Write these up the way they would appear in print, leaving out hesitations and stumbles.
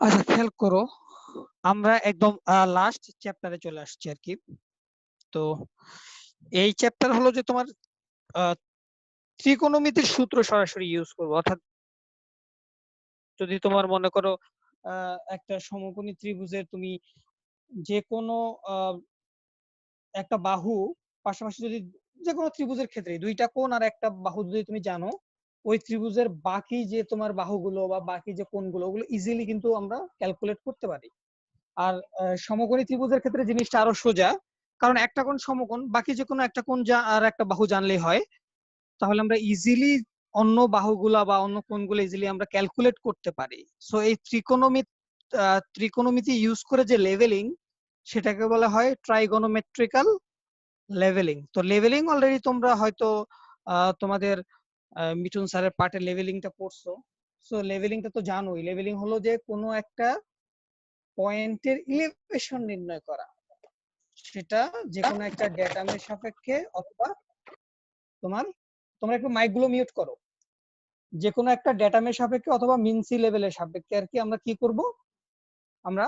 আচ্ছা, খেয়াল করো, আমরা একদম লাস্ট চ্যাপ্টারে চলে আসছি আর কি। তো এই চ্যাপ্টার হলো যে তোমার আহ, ত্রিকোণমিতির সূত্র সরাসরি ইউজ করবো। অর্থাৎ যদি তোমার মনে করো একটা সমকোণী ত্রিভুজের তুমি যে কোনো একটা বাহু পাশাপাশি যদি যে কোনো ত্রিভুজের ক্ষেত্রে দুইটা কোণ আর একটা বাহু যদি তুমি জানো, ওই ত্রিভুজের বাকি যে তোমার বাহুগুলো বা বাকি যে কোণগুলো ওগুলো ইজিলি কিন্তু আমরা ক্যালকুলেট করতে পারি। আর সমকোণী ত্রিভুজের ক্ষেত্রে জিনিসটা আরো সোজা, কারণ একটা কোণ সমকোণ, বাকি যে কোনো একটা কোণ আর একটা বাহু জানলেই হয়। তাহলে আমরা ইজিলি অন্য বাহুগুলা বা অন্য কোণগুলো ইজিলি আমরা ক্যালকুলেট করতে পারি। সো এই ত্রিকোণমিতি ইউজ করে যে লেভেলিং, সেটাকে বলা হয় ট্রাইগোনোমেট্রিক্যাল লেভেলিং। তো লেভেলিং অলরেডি তোমরা হয়তো তোমাদের মিঠুন স্যারের পার্টে লেভেলিংটা পড়ছো। সো লেভেলিংটা তো জানোই, লেভেলিং হলো যে কোনো একটা পয়েন্টের ইলিভেশন নির্ণয় করা, সেটা যে কোনো একটা ডেটামের সাপেক্ষে অথবা তোমার তোমরা একটু মাইক গুলো মিউট করো, যে কোনো একটা ডেটামের সাপেক্ষে অথবা মিন সি লেভেলের সাপেক্ষে আর কি আমরা কি করব, আমরা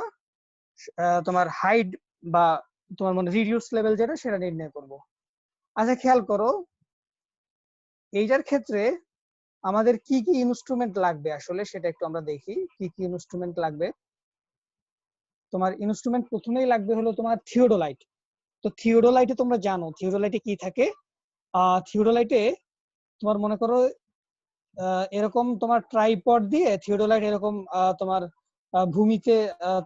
তোমার হাইড বা তোমার মানে রিডিউস লেভেল যেটা সেটা নির্ণয় করব। আচ্ছা, খেয়াল করো, এইটার ক্ষেত্রে আমাদের কি কি ইনস্ট্রুমেন্ট লাগবে আসলে সেটা একটু আমরা দেখি। কি কি ইনস্ট্রুমেন্ট লাগবে? তোমার ইনস্ট্রুমেন্ট প্রথমেই লাগবে হলো তোমার থিওডোলাইট। তো থিওডোলাইটে তোমরা জানো থিওডোলাইটে কি থাকে। থিওডোলাইটে তোমার মনে করো এরকম তোমার ট্রাইপড দিয়ে থিওডোলাইট এরকম তোমার ভূমিতে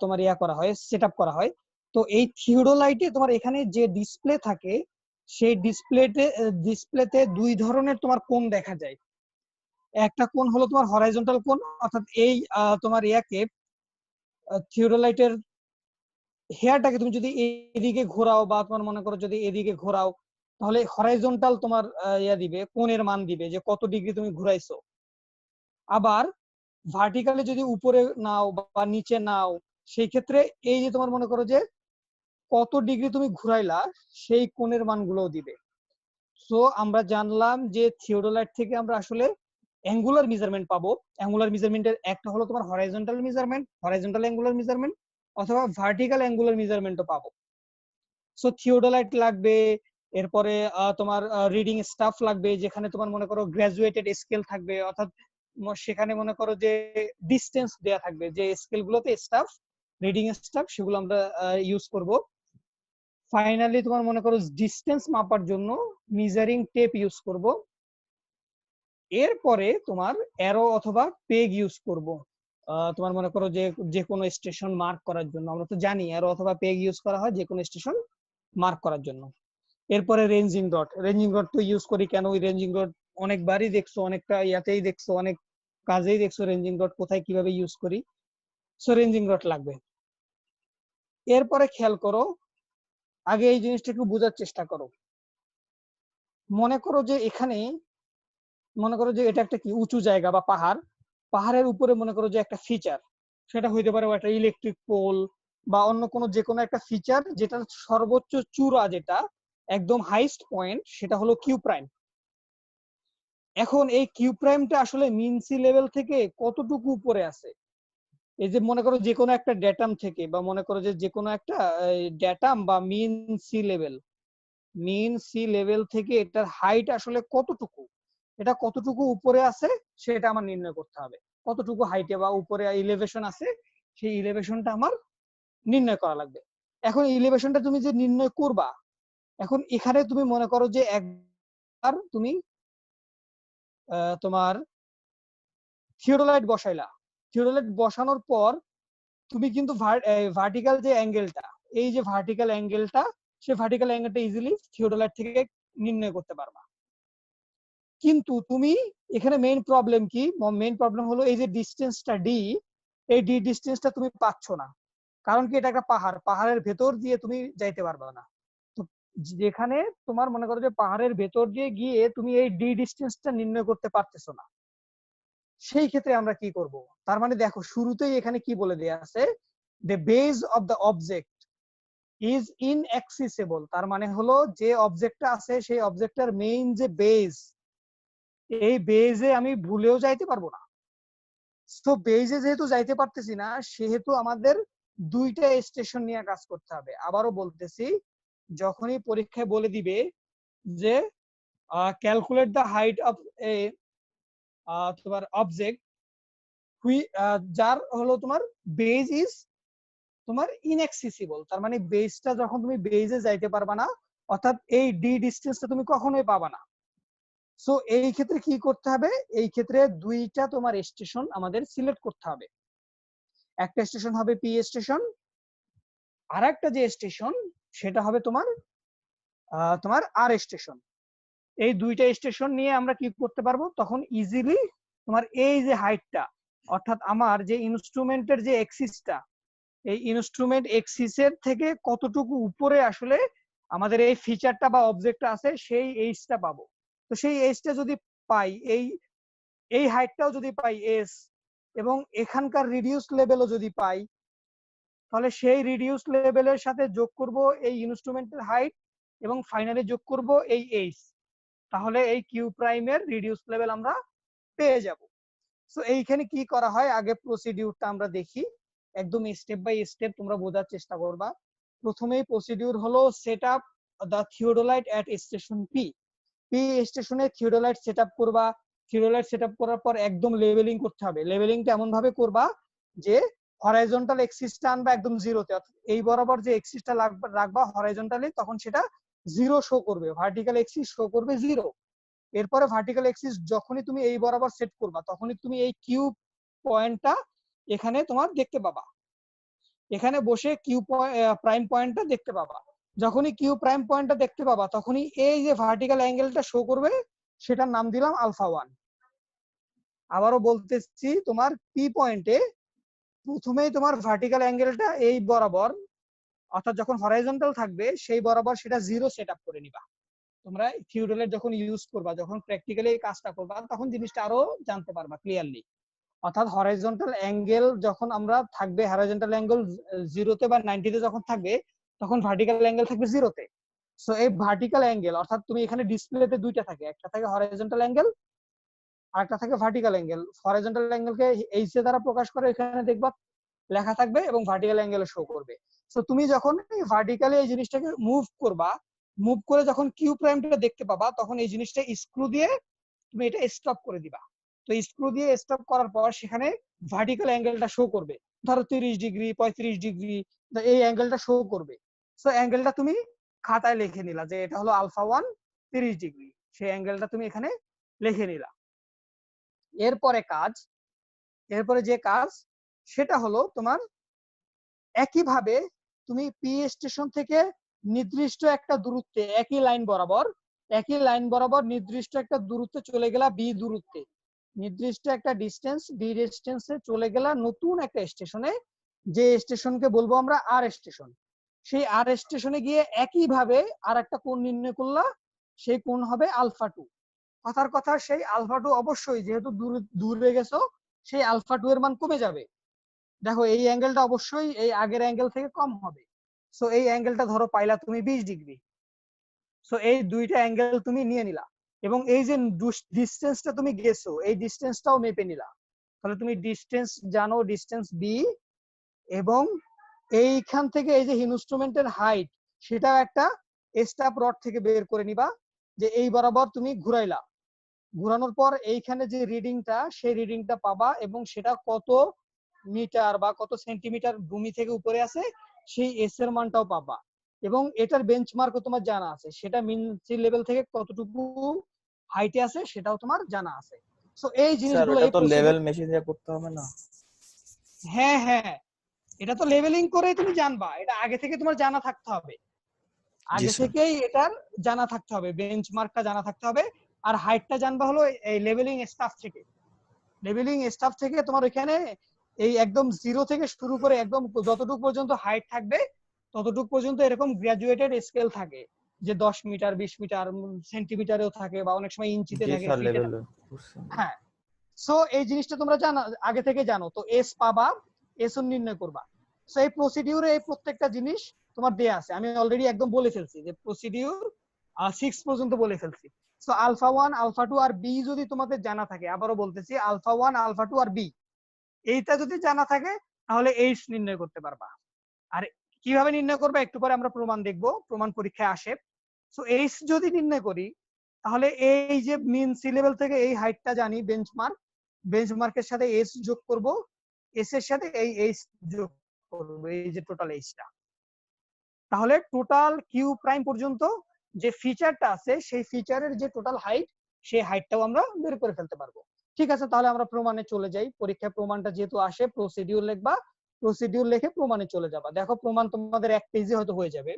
তোমার ইয়া করা হয়, সেট আপ করা হয়। তো এই থিওডোলাইটে তোমার এখানে যে ডিসপ্লে থাকে, সেই ডিসপ্লেতে দুই ধরনের তোমার কোণ দেখা যায়। একটা কোণ হলো তোমার হরাইজন্টাল কোণ, অর্থাৎ এই তোমার ইয়াকে থিওডোলাইটের হেয়ারটাকে তুমি যদি এদিকে ঘোরাও বা তোমার মনে করো যদি এদিকে ঘোরাও, তাহলে হরাইজন্টাল তোমার ইয়া দিবে, কোণের মান দিবে যে কত ডিগ্রি তুমি ঘুরাইছো। আবার ভার্টিক্যালি যদি উপরে নাও বা নিচে নাও, সেই ক্ষেত্রে এই যে তোমার মনে করো যে কত ডিগ্রি তুমি ঘুরাইলা, সেই কোণের মানগুলোও দিবে। সো আমরা জানলাম যে থিওডোলাইট থেকে আমরা আসলে অ্যাঙ্গুলার মেজারমেন্ট পাবো। অ্যাঙ্গুলার মেজারমেন্টের একটা হলো তোমার horizontal measurement, horizontal angular measurement, অথবা ভার্টিক্যাল অ্যাঙ্গুলার মেজারমেন্টও পাবো। সো থিওডোলাইট লাগবে। এরপরে তোমার রিডিং স্টাফ লাগবে, যেখানে তোমার মনে করো গ্রাজুয়েটেড স্কেল থাকবে, অর্থাৎ সেখানে মনে করো যে ডিস্টেন্স দেয়া থাকবে, যে স্কেল গুলোতে স্টাফ, রিডিং স্টাফ, সেগুলো আমরা ইউজ করব। ফাইনালি তোমার মনে করো ডিস্টেন্স মাপার জন্য মেজারিং টেপ ইউজ করব। এরপরে তোমার অ্যারো অথবা পেগ ইউজ করব। তোমার মনে করো যে যে কোনো স্টেশন মার্ক করার জন্য, আমরা তো জানি অ্যারো অথবা পেগ ইউজ করা হয় যে কোনো স্টেশন মার্ক করার জন্য। এরপরে রেঞ্জিং রড তো ইউজ করি কেন, ওই রেঞ্জিং রড অনেকবারই দেখছো, অনেকটা ইয়াতেই দেখছো, অনেক কাজেই দেখছো রেঞ্জিং রড কোথায় কিভাবে ইউজ করি। সো রেঞ্জিং রড লাগবে। এরপরে খেয়াল করো, আগে এই জিনিসটা একটু বোঝার চেষ্টা করো। মনে করো যে এখানে মনে করো যে এটা একটা কি উঁচু জায়গা বা পাহাড়, পাহাড়ের উপরে মনে করো যে একটা ফিচার, সেটা হইতে পারে একটা ইলেকট্রিক পোল বা অন্য কোনো যে কোনো একটা ফিচার, যেটা সর্বোচ্চ চূড়া, যেটা একদম হাইস্ট পয়েন্ট, সেটা হলো কিউ প্রাইম। এখন এই কিউ প্রাইমটা আসলে মিন সি লেভেল থেকে কতটুকু উপরে আছে? এই যে মনে করো যে কোনো একটা ড্যাটাম থেকে, বা মনে করো যে যে কোনো একটা ড্যাটাম বা মিন সি লেভেল থেকে এটার হাইট আসলে কতটুকু, এটা কতটুকু উপরে আছে সেটা আমার নির্ণয় করতে হবে। কতটুকু হাইটে বা উপরে ইলেভেশন আছে, সেই ইলেভেশনটা আমার নির্ণয় করা লাগবে। এখন ইলেভেশনটা তুমি যে নির্ণয় করবা, এখন এখানে তুমি মনে করো যে একবার তুমি তোমার থিওডোলাইট বসাইলা। থিওডোলাইট বসানোর পর তুমি কিন্তু ভার্টিক্যাল যে অ্যাঙ্গেলটা, এই যে ভার্টিক্যাল অ্যাঙ্গেলটা, সেই ভার্টিক্যাল অ্যাঙ্গেলটা ইজিলি থিওডোলাইট থেকে নির্ণয় করতে পারবা। কিন্তু তুমি এখানে মেইন প্রবলেম কি? মেইন প্রবলেম হলো এই যে ডিস্টেন্সটা ডি, এই ডি ডিস্টেন্সটা তুমি পাচ্ছ না। কারণ কি, এটা একটা পাহাড়, পাহাড়ের ভেতর দিয়ে তুমি যাইতে পারবে না। তো যেখানে তোমার মনে করো যে পাহাড়ের ভেতর দিয়ে গিয়ে তুমি এই ডি ডিস্টেন্সটা নির্ণয় করতে পারতেছো না, সেই ক্ষেত্রে আমরা কি করব? তার মানে দেখো শুরুতেই এখানে কি বলে দেয়া আছে, the base of the object is inaccessible. তার মানে হলো যে অবজেক্টটা আছে সেই অবজেক্টটার মেইন যে বেজ, এই বেজে আমি ভুলেও যাইতে পারবো না। তো বেজে যেহেতু যাইতে পারতেছি না, সেহেতু আমাদের দুইটা স্টেশন নিয়ে কাজ করতে হবে। আবারও বলতেছি, যখনই পরীক্ষায় বলে দিবে যে ক্যালকুলেট দ্য হাইট অফ এ তোমার অবজেক্ট যার হলো তোমার বেজ ইজ তোমার ইনএক্সেসিবল, তার মানে বেজটা যখন তুমি বেজে যাইতে পারবা না, অর্থাৎ এই ডি ডিস্টেন্সটা তুমি কখনোই পাবা না। সো এই ক্ষেত্রে কি করতে হবে, এই ক্ষেত্রে দুইটা তোমার স্টেশন আমাদের সিলেক্ট করতে হবে। একটা স্টেশন হবে পি স্টেশন, আর একটা যে স্টেশন সেটা হবে তোমার আর স্টেশন। এই দুইটা স্টেশন নিয়ে আমরা কি করতে পারবো, তখন ইজিলি তোমার এই যে হাইটটা, অর্থাৎ আমার যে ইনস্ট্রুমেন্টের যে এক্সিসটা, এই ইনস্ট্রুমেন্ট এক্সিসের থেকে কতটুকু উপরে আসলে আমাদের এই ফিচারটা বা অবজেক্টটা আছে, সেই এইচটা পাবো। তো সেই এইচটা যদি পাই, এই হাইটটাও যদি পাই এস, এবং এখানকার রিডিউস লেভেলও যদি পাই, তাহলে সেই রিডিউস লেভেলের সাথে যোগ করব এই ইনস্ট্রুমেন্টের হাইট, এবং ফাইনালি যোগ করব এই এইচ, তাহলে এই কিউ প্রাইমের রিডিউস লেভেল আমরা পেয়ে যাব। সো এইখানে কি করা হয়, আগে প্রসিডিউরটা আমরা দেখি, একদম স্টেপ বাই স্টেপ তোমরা বোঝার চেষ্টা করবা। প্রথমেই প্রসিডিউর হলো set up the theodolite at station P. P স্টেশনে থিওডোলাইট সেট আপ করবা। থিওডোলাইট সেট আপ করার পর একদম লেভেলিং করতে হবে। লেভেলিংটা এমন ভাবে করবা যে হরাইজন্টাল এক্সিসটা আনবা একদম জিরোতে, অর্থাৎ এই বরাবর যে এক্সিসটা রাখবা হরাইজন্টালি, তখন সেটা জিরো শো করবে, ভার্টিক্যাল এক্সিস শো করবে জিরো। এরপরে ভার্টিক্যাল এক্সিস যখনই তুমি এই বরাবর সেট করবা, তখনই তুমি এই কিউ পয়েন্টটা এখানে তোমার দেখতে পাবা, এখানে বসে কিউ প্রাইম পয়েন্টটা দেখতে পাবা। যখনই কিউ প্রাইম পয়েন্টটা দেখতে পাবা, তখনই এই যে ভার্টিক্যাল অ্যাঙ্গেলটা শো করবে, সেটার নাম দিলাম আলফা 1। আবারও বলতেছি, তোমার পি পয়েন্টে প্রথমেই তোমার ভার্টিক্যাল অ্যাঙ্গেলটা এই বরাবর, অর্থাৎ যখন হরাইজন্টাল থাকবে সেই বরাবর সেটা জিরো সেট আপ করে নিবা। তোমরা থিওরিটাল যখন ইউজ করবা, যখন প্র্যাকটিক্যালি এই কাজটা করবা, তখন জিনিসটা আরো জানতে পারবা ক্লিয়ারলি। অর্থাৎ হরাইজন্টাল অ্যাঙ্গেল যখন আমরা থাকবে, হরাইজন্টাল অ্যাঙ্গেল জিরোতে বা 90-তে যখন থাকবে, তখন ভার্টিক্যাল অ্যাঙ্গেল থাকবে জিরোতে। সো এই ভার্টিক্যাল অ্যাঙ্গেল, অর্থাৎ তুমি এখানে ডিসপ্লেতে দুইটা থাকে, একটা থাকে হরাইজন্টাল অ্যাঙ্গেল আর একটা থাকে ভার্টিক্যাল অ্যাঙ্গেল। হরাইজন্টাল অ্যাঙ্গেলকে এইচ এর দ্বারা প্রকাশ করে, এখানে দেখবা লেখা থাকবে, এবং ভার্টিক্যাল অ্যাঙ্গেল শো করবে। সো তুমি যখন ভার্টিক্যালি এই জিনিসটাকে মুভ করবা, মুভ করে যখন কিউ প্রাইমটা দেখতে পাবা, তখন এই জিনিসটা স্ক্রু দিয়ে তুমি এটা স্টপ করে দিবা। তো স্ক্রু দিয়ে স্টপ করার পর সেখানে ভার্টিক্যাল অ্যাঙ্গেলটা শো করবে, ধরো 30 ডিগ্রি 35 ডিগ্রি, এই অ্যাঙ্গেলটা শো করবে। সো অ্যাঙ্গেলটা তুমি খাতায় লিখে নিলা যে এটা হলো আলফা 1 30 ডিগ্রি, সেই অ্যাঙ্গেলটা তুমি এখানে লিখে নিলা। এরপরে যে কাজ সেটা হলো তোমার একইভাবে তুমি পি স্টেশন থেকে নির্দিষ্ট একটা দূরত্বে, একই লাইন বরাবর নির্দিষ্ট একটা দূরত্বে চলে গেলা, বি দূরত্বে নির্দিষ্ট একটা বি ডিস্টেন্সে চলে গেলা নতুন একটা স্টেশনে, যে স্টেশনকে বলবো আমরা আর স্টেশন। সেই আর স্টেশনে গিয়ে একইভাবে আর একটা কোণ নির্ণয় করলা, সেই কোণ হবে আলফা 2। কথার কথা, সেই আলফা 2 অবশ্যই যেহেতু দূরে গেছো, সেই আলফা 2 এর মান কমে যাবে। দেখো এই অ্যাঙ্গেলটা অবশ্যই এই আগের অ্যাঙ্গেল থেকে কম হবে। সো এই অ্যাঙ্গেলটা ধরো পাইলা তুমি 20 ডিগ্রি। সো এই দুইটা অ্যাঙ্গেল তুমি নিয়ে নিলা, এবং এই যে ডিস্টেন্সটা তুমি গেছো, এই ডিস্টেন্সটাও মেপে নিলা। তাহলে তুমি ডিস্টেন্স জানো, ডিস্টেন্স বি, এবং এইখান থেকে এই যে ইনস্ট্রুমেন্টের হাইট, সেটা একটা স্টাপ রড থেকে বের করে নিবা, যে এই বরাবর তুমি ঘুরাইলা। ঘোরানোর পর এইখানে যে রিডিংটা, সেই রিডিংটা পাবা, এবং সেটা কত মিটার বা কত সেন্টিমিটার ভূমি থেকে উপরে আছে, সেই এস এর মানটাও পাবা। এবং এটার বেঞ্চমার্কও তোমার জানা আছে, সেটা মিন সি লেভেল থেকে কতটুকু হাইটে আছে সেটাও তোমার জানা আছে। সো এই স্যার জিনিসগুলো, এটা এই তো লেভেল প্রসিডিউর, মেশিন দিয়ে করতে হবে না? হ্যাঁ হ্যাঁ, এটা তো লেভেলিং করেই তুমি জানবা, এটা আগে থেকে তোমার জানা থাকতে হবে, জি আগে স্যার। থেকেই এটার জানা থাকতে হবে, বেঞ্চমার্কটা জানা থাকতে হবে। আর হাইটটা জানবা হলো এই লেভেলিং স্টাফ থেকে। তোমার ওইখানে এই একদম জিরো থেকে শুরু করে একদম যতটুকু পর্যন্ত হাইট থাকবে, ততটুকু পর্যন্ত এরকম গ্রাজুয়েটেড স্কেল থাকে, যে 10 মিটার 20 মিটার সেন্টিমিটারেও থাকে, বা অনেক সময় ইঞ্চিতে জি থাকে, স্যার, ফিটে লেভেল থাকে। বুঝছেন। হ্যাঁ, সো এই জিনিসটা তোমরা জানো, আগে থেকে জানো, তো এস পাবা, এস নির্ণয় করবা। সো এই প্রসিডিউরে এই প্রত্যেকটা জিনিস তোমার দেয়া আছে, আমি অলরেডি একদম বলে ফেলছি যে প্রসিডিউর 6 পর্যন্ত বলে ফেলছি। সো আলফা 1 আলফা 2 আর বি যদি তোমাদের জানা থাকে, আবারও বলতেছি, আলফা 1 আলফা 2 আর বি এইটা যদি জানা থাকে তাহলে এইচ নির্ণয় করতে পারবা। আর কিভাবে নির্ণয় করবে একটু পরে আমরা প্রমাণ দেখব, প্রমাণ পরীক্ষায় আসে। সো এইচ যদি নির্ণয় করি তাহলে এই যে মিন সি লেভেল থেকে এই হাইটটা জানি বেঞ্চমার্ক, বেঞ্চমার্কের সাথে এইচ যোগ করব, এস এর সাথে এই এইচ যোগ করব, এই যে টোটাল এইচটা। তাহলে টোটাল কিউ প্রাইম পর্যন্ত যে ফিচারটা আছে সেই ফিচারের যে টোটাল হাইট, সেই হাইটটাও আমরা বের করে ফেলতে পারবো। ঠিক আছে, তাহলে আমরা প্রমাণে চলে যাই। পরীক্ষায় প্রমাণটা যেহেতু আসে, প্রসিডিউর লিখবা, প্রসিডিউর লিখে প্রমাণে চলে যাবা। দেখো প্রমাণ তোমাদের এক পেজে হয়তো হয়ে যাবে।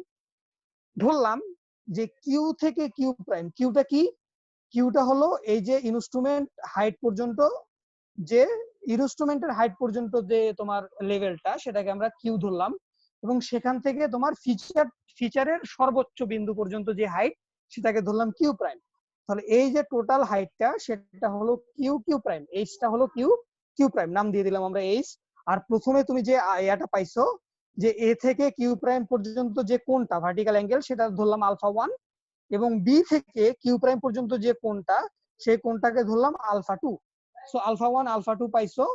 ধরলাম যে কিউ থেকে কিউ প্রাইম, কিউটা কি? কিউটা হলো এই যে ইনস্ট্রুমেন্ট হাইট পর্যন্ত, যে ইনস্ট্রুমেন্টের হাইট পর্যন্ত যে তোমার লেভেলটা, সেটাকে আমরা কিউ ধরলাম, এবং সেখান থেকে তোমার ফিচারের সর্বোচ্চ বিন্দু পর্যন্ত যে হাইট, সেটাকে ধরলাম কিউ প্রাইম। তাহলে এই যে টোটাল হাইটটা সেটা হলো কিউ কিউ প্রাইম, এইচটা হলো কিউ কিউ প্রাইম, নাম দিয়ে দিলাম আমরা এইচ। আর প্রথমে তুমি যে ইয়াটা পাইছো যে এ থেকে কিউ প্রাইম পর্যন্ত যে কোণটা ভার্টিক্যাল অ্যাঙ্গেল, সেটা ধরলাম আলফা 1, এবং বি থেকে কিউ প্রাইম পর্যন্ত যে কোণটা, সেই কোণটাকে ধরলাম আলফা 2। সো আলফা 1 আলফা 2 পাইছো,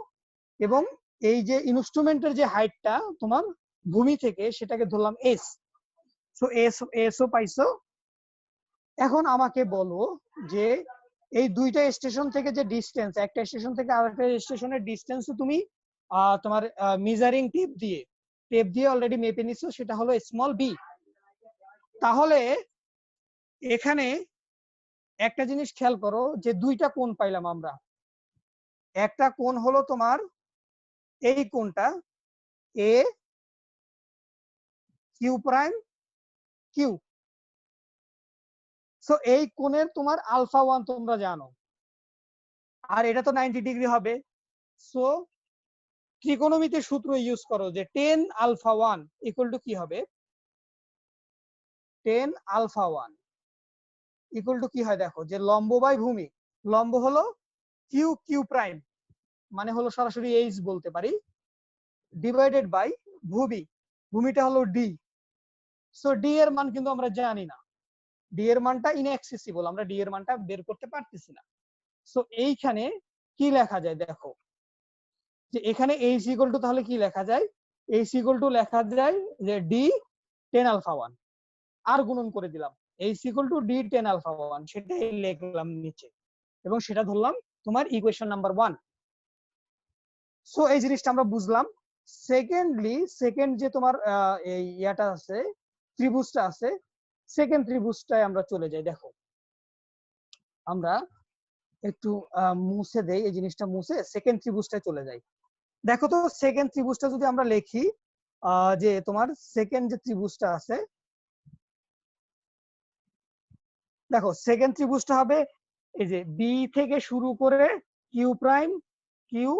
এবং এই যে ইনস্ট্রুমেন্টের যে হাইটটা তোমার ভূমি থেকে, সেটাকে ধরলাম এস। সো এসও পাইছো। এখন আমাকে বলো যে এই দুইটা স্টেশন থেকে যে ডিসটেন্স, একটা স্টেশন থেকে আরেকটা স্টেশনের ডিসটেন্স তুমি তোমার মেজারিং টেপ দিয়ে অলরেডি মেপে নিছো, সেটা হলো স্মল বি। তাহলে এখানে একটা জিনিস খেয়াল করো যে দুইটা কোণ পাইলাম আমরা। একটা কোণ হলো তোমার এই কোণটা এ কিউ প্রাইম কিউ। সো এই কোণের তোমার আলফা 1 তোমরা জানো, আর এটা তো 90 ডিগ্রি হবে। সো ত্রিকোণমিতির সূত্র ইউজ করো যে 10 আলফা 1 ইকুয়াল টু কি হবে, 10 আলফা 1 ইকুয়াল টু কি হয়, দেখো যে লম্ব বাই ভূমি, লম্ব হলো কিউ কিউ প্রাইম, মানে হলো সরাসরি এইচ বলতে পারি, ডিভাইডেড বাই ভূমি, ভূমিটা হলো ডি। সো ডি এর মান কিন্তু আমরা জানি না, ডি এর মানটা ইনঅ্যাক্সেসিবল, আমরা ডি এর মানটা বের করতে পারতেছি না। সো এইখানে কি লেখা যায় দেখো, যে এখানে এইচ ইকুয়াল টু তাহলে কি লেখা যায়, এইচ ইকুয়াল টু লেখা যায় যে ডি 10 আলফা 1, আর গুণন করে দিলাম H equal to D 10 alpha 1, সেটাই লিখলাম নিচে, এবং সেটা ধরলাম তোমার ইকুয়েশন নাম্বার 1। সো এই জিনিসটা আমরা বুঝলাম। সেকেন্ডলি, সেকেন্ড যে তোমার এই ইয়াটা আছে, ত্রিভুজটা আছে, সেকেন্ড ত্রিভুজটায় আমরা চলে যাই। দেখো আমরা একটু মুছে দেই, এই জিনিসটা মুছে সেকেন্ড ত্রিভুজটায় চলে যাই। দেখো তো সেকেন্ড ত্রিভুজটা যদি আমরা লিখি, যে তোমার সেকেন্ড যে ত্রিভুজটা আছে, দেখো সেকেন্ড ত্রিভুজটা হবে এই যে বি থেকে শুরু করে কিউ প্রাইম কিউ,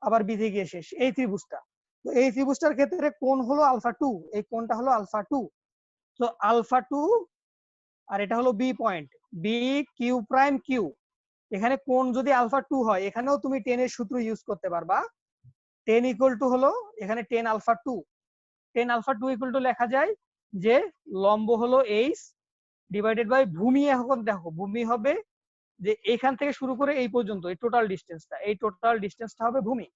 আবার বি থেকে শেষ, এই ত্রিভুজটা। তো এই ত্রিভুজটার ক্ষেত্রে কোণ হলো আলফা 2, এই কোণটা হলো আলফা 2। তো আলফা 2, আর এটা হলো B point, B Q prime Q. এখানে কোণ যদি আলফা 2 হয়, এখানেও তুমি 10 এর সূত্র ইউজ করতে পারবা। 10 ইকুয়াল টু হলো এখানে 10 আলফা 2, 10 আলফা 2 ইকুয়াল টু লেখা যায় যে লম্ব হলো এইচ ডিভাইডেড বাই ভূমি। এখন দেখো ভূমি হবে যে এখান থেকে শুরু করে এই পর্যন্ত, এই টোটাল ডিসটেন্সটা, এই টোটাল ডিসটেন্সটা হবে ভূমি।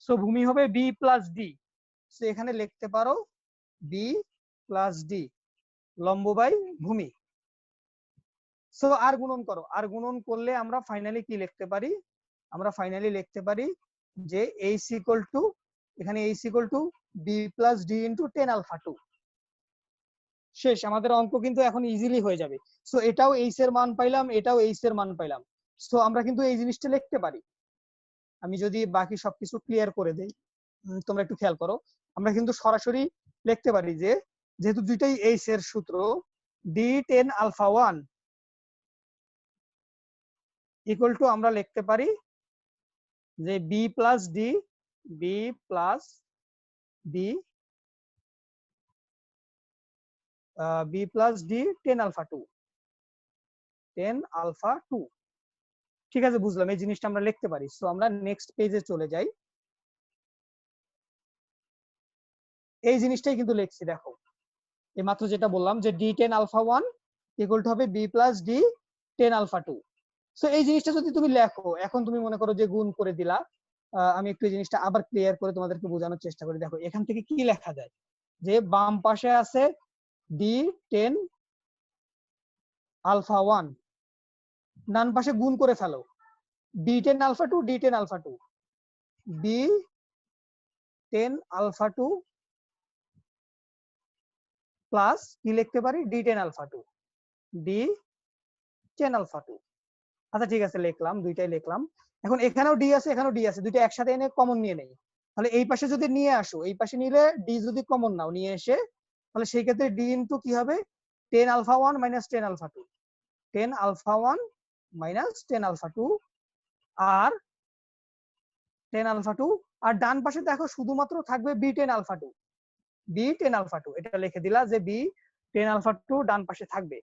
সো ভূমি হবে বি প্লাস ডি। সো এখানে লিখতে পারো বি প্লাস ডি, লম্ব বাই ভূমি। সো আর গুণন করো, আর গুণন করলে আমরা ফাইনালি কি লিখতে পারি, আমরা ফাইনালি লিখতে পারি যে এইচ ইকুয়াল টু, এখানে H equal to B plus D into 10 alpha 2। শেষ, আমাদের অঙ্ক কিন্তু এখন ইজিলি হয়ে যাবে। সো এটাও এইচ এর মান পাইলাম, এটাও এইচ এর মান পাইলাম। সো আমরা কিন্তু এই জিনিসটা লিখতে পারি। আমি যদি বাকি সবকিছু ক্লিয়ার করে দেই, তোমরা একটু খেয়াল করো, আমরা কিন্তু সরাসরি লিখতে পারি যে যেহেতু দুইটাই এইচ এর সূত্র, ডি 10 আলফা 1 ইকুয়াল টু আমরা লিখতে পারি যে B plus D, B plus D, B plus D 10 alpha 2, 10 alpha 2। ঠিক আছে, বুঝলাম, এই জিনিসটা আমরা লিখতে পারি। সো আমরা নেক্সট পেজে চলে যাই। এই জিনিসটাই কিন্তু লিখছি, দেখো এই মাত্র যেটা বললাম যে ডি 10 আলফা 1 ইকুয়াল টু হবে B plus D 10 alpha 2। So এই জিনিসটা যদি তুমি লেখো, এখন তুমি মনে করো যে গুণ করে দিলা, আমি একটু এই জিনিসটা আবার ক্লিয়ার করে তোমাদেরকে বোঝানোর চেষ্টা করি। দেখো এখান থেকে কি লেখা যায়, যে বাম পাশে আছে D10 আলফা 1, ডান পাশে গুণ করে ফেলো D10 alpha 2 D10 alpha 2 D10 alpha 2 plus কি লিখতে পারি D10 আলফা 2 D10 আলফা 2। আচ্ছা ঠিক আছে, লিখলাম, দুইটাই লিখলাম। এখন এখানেও ডি আছে এখানেও ডি আছে, দুইটা একসাথে এনে কমন নিয়ে নেই। তাহলে এই পাশে যদি নিয়ে আসো, এই পাশে নিলে ডি যদি কমন নাও নিয়ে এসে, তাহলে সেই ক্ষেত্রে ডি ইনটু কি হবে 10 alpha 1 minus 10 alpha 2, 10 alpha 1 minus 10 alpha 2 আর 10 আলফা 2। আর ডান পাশে দেখো শুধুমাত্র থাকবে B10 আলফা 2, B10 আলফা 2, এটা লিখে দিলা যে B10 আলফা 2 ডান পাশে থাকবে।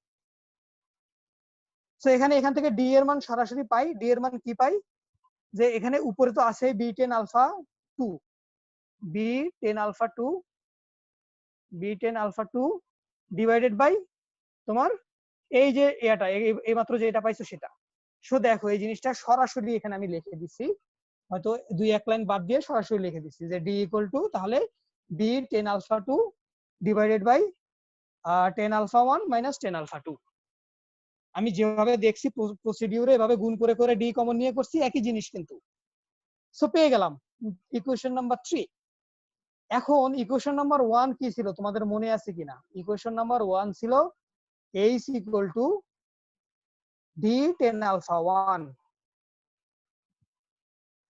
সো এখান থেকে ডি এর মান সরাসরি পাই। ডি এর মান কি পাই, যে এখানে উপরে তো আছে B10 alpha 2, B10 alpha 2, B10 alpha 2 divided by তোমার এই যে এটা এই মাত্র যে এটা পাইছো সেটা। সো দেখো এই জিনিসটা সরাসরি এখানে আমি লিখে দিছি, হয়তো দুই এক লাইন বাদ দিয়ে সরাসরি লিখে দিছি যে ডি ইকুয়াল টু তাহলে B10 alpha 2 divided by 10 alpha 1 minus 10 alpha 2। আমি যেভাবে দেখছি প্রসিডিউরে এভাবে গুণ করে করে ডি কমন নিয়ে করছি, একই জিনিস কিন্তু। সো পেয়ে গেলাম ইকুয়েশন নাম্বার 3। এখন ইকুয়েশন নাম্বার 1 কি ছিল তোমাদের মনে আছে কিনা? ইকুয়েশন নাম্বার 1 ছিল H equal to D10 alpha 1।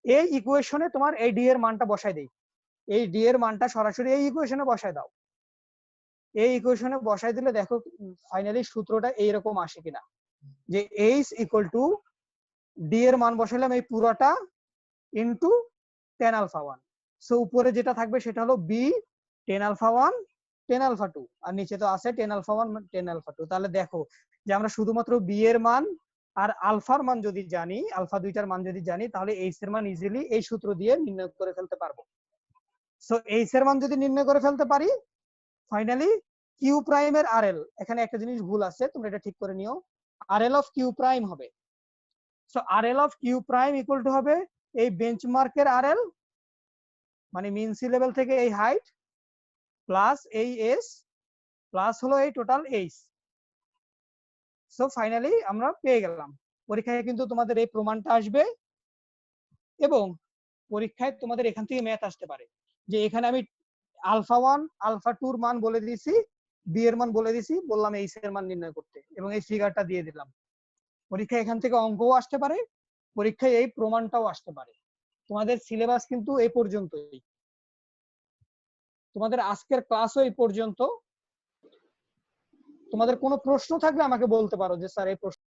এই ইকুয়েশনে তোমার এই ডি এর মানটা বসাই দেই, এই ডি এর মানটা সরাসরি এই ইকুয়েশনে বসায় দাও। এই ইকুয়েশনে বসাই দিলে দেখো ফাইনালি সূত্রটা এইরকম আসে কিনা, যে H ইকুয়াল টু ডি এর মান বসাইলাম এই পুরোটা ইনটু 10 আলফা 1। সো উপরে যেটা থাকবে সেটা হলো B10 আলফা 1 10 আলফা 2, আর নিচে তো আছে 10 আলফা 1 10 আলফা 2। তাহলে দেখো যে আমরা শুধুমাত্র বি এর মান আর আলফার মান যদি জানি, আলফা দুইটার মান যদি জানি, তাহলে এইচ এর মান ইজিলি এই সূত্র দিয়ে নির্ণয় করে ফেলতে পারবো। সো এইচ এর মান যদি নির্ণয় করে ফেলতে পারি, ফাইনালি কিউ প্রাইম এর আরএল, এখানে একটা জিনিস ভুল আছে, তোমরা এটা ঠিক করে নিও, আরএল অফ কিউ প্রাইম হবে। So RL of Q prime equal to হবে এই বেঞ্চমার্কের আরএল, মানে মিন সি লেভেল থেকে এই হাইট, প্লাস এই এস, প্লাস হলো এই টোটাল এইচ। সো ফাইনালি আমরা পেয়ে গেলাম। পরীক্ষায় কিন্তু তোমাদের এই প্রমাণটা আসবে, এবং পরীক্ষায় তোমাদের এখান থেকে ম্যাথ আসতে পারে, যে এখানে আমি আলফা 1 আলফা 2 এর মান বলে দিয়েছি, বি এর মান বলে দিয়েছি, বললাম এইচ এর মান নির্ণয় করতে, এবং এই ফিগারটা দিয়ে দিলাম। পরীক্ষায় এখান থেকে অঙ্কও আসতে পারে, পরীক্ষায় এই প্রমাণটাও আসতে পারে। তোমাদের সিলেবাস কিন্তু এই পর্যন্তই, তোমাদের আজকের ক্লাসও এই পর্যন্ত। তোমাদের কোনো প্রশ্ন থাকলে আমাকে বলতে পারো যে স্যার এই প্রশ্ন